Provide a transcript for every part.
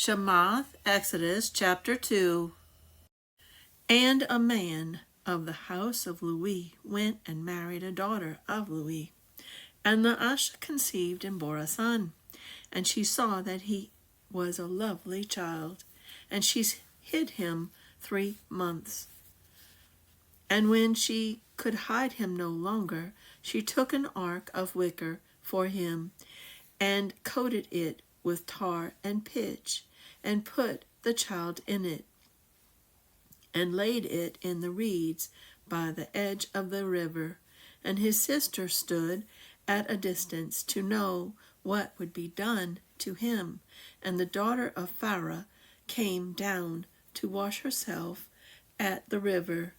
Shemoth, Exodus chapter 2. And a man of the house of Louis went and married a daughter of Louis. And YAHUSHA conceived and bore a son. And she saw that he was a lovely child. And she hid him 3 months. And when she could hide him no longer, she took an ark of wicker for him, and coated it with tar and pitch, and put the child in it, and laid it in the reeds by the edge of the river. And his sister stood at a distance to know what would be done to him. And the daughter of Pharaoh came down to wash herself at the river,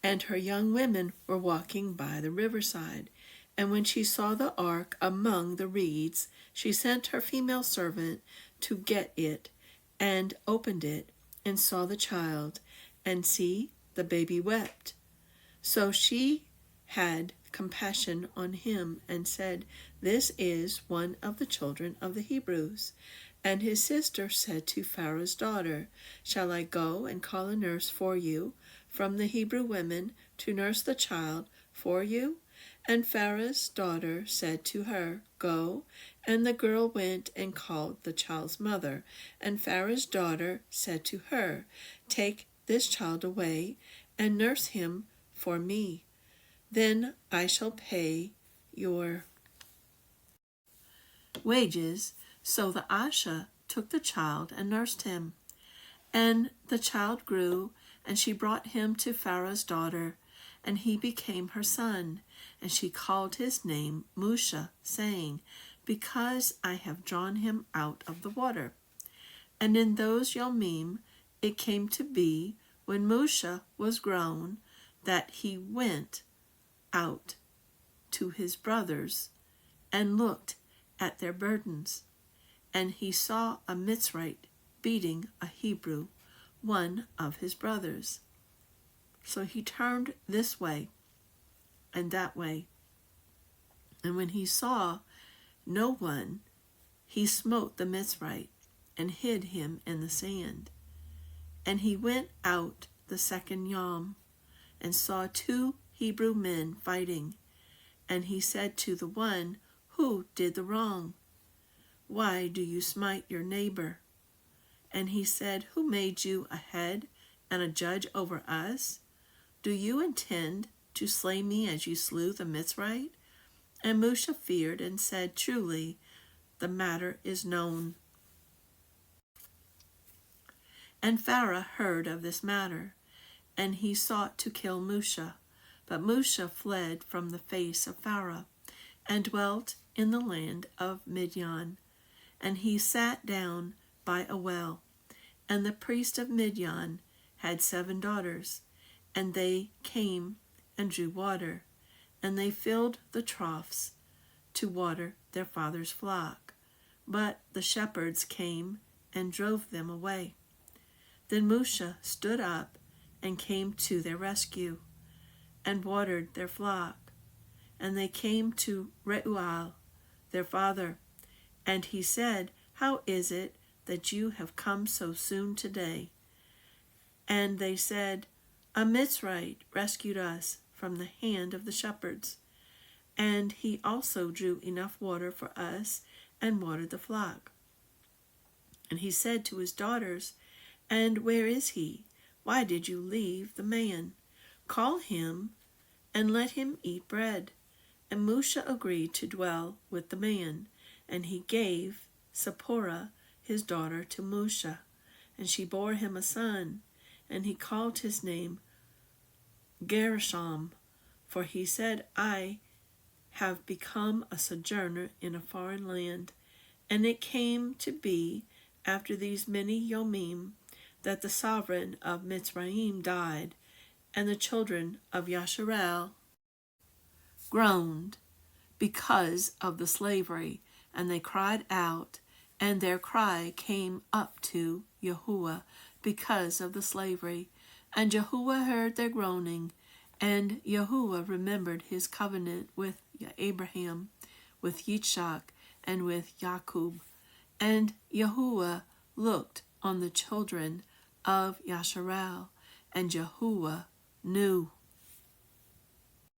and her young women were walking by the riverside. And when she saw the ark among the reeds, she sent her female servant to get it, and opened it, and saw the child, and see, the baby wept. So she had compassion on him, and said, This is one of the children of the Hebrews. And his sister said to Pharaoh's daughter, Shall I go and call a nurse for you from the Hebrew women to nurse the child for you? And Pharaoh's daughter said to her, Go. And the girl went and called the child's mother. And Pharaoh's daughter said to her, Take this child away and nurse him for me. Then I shall pay your wages. So the YAHUSHA took the child and nursed him. And the child grew, and she brought him to Pharaoh's daughter, and he became her son. And she called his name Musha, saying, Because I have drawn him out of the water. And in those Yomim it came to be, when Musha was grown, that he went out to his brothers, and looked at their burdens. And he saw a Mitzrite beating a Hebrew, one of his brothers. So he turned this way and that way. And when he saw no one, he smote the Mitzrite and hid him in the sand. And he went out the second Yom, and saw 2 Hebrew men fighting. And he said to the one who did the wrong, Why do you smite your neighbor? And he said, Who made you a head and a judge over us? Do you intend to slay me as you slew the Mitzrite? And Musha feared and said, Truly, the matter is known. And Pharaoh heard of this matter, and he sought to kill Musha. But Musha fled from the face of Pharaoh, and dwelt in the land of Midian. And he sat down by a well. And the priest of Midian had 7 daughters, and they came and drew water, and they filled the troughs to water their father's flock. But the shepherds came and drove them away. Then Musha stood up and came to their rescue, and watered their flock. And they came to Reuel, their father, and he said, How is it that you have come so soon today? And they said, A Mitzrite rescued us from the hand of the shepherds, and he also drew enough water for us and watered the flock. And he said to his daughters, And where is he? Why did you leave the man? Call him and let him eat bread. And Musha agreed to dwell with the man, and he gave Zipporah his daughter to Musha, and she bore him a son, and he called his name Gershom, for he said, I have become a sojourner in a foreign land. And it came to be, after these many Yomim, that the sovereign of Mitzrayim died, and the children of Yasharel groaned because of the slavery, and they cried out, and their cry came up to Yahuwah because of the slavery. And Yahuwah heard their groaning, and Yahuwah remembered his covenant with Abraham, with Yitzchak, and with Jacob. And Yahuwah looked on the children of Yasharal, and Yahuwah knew.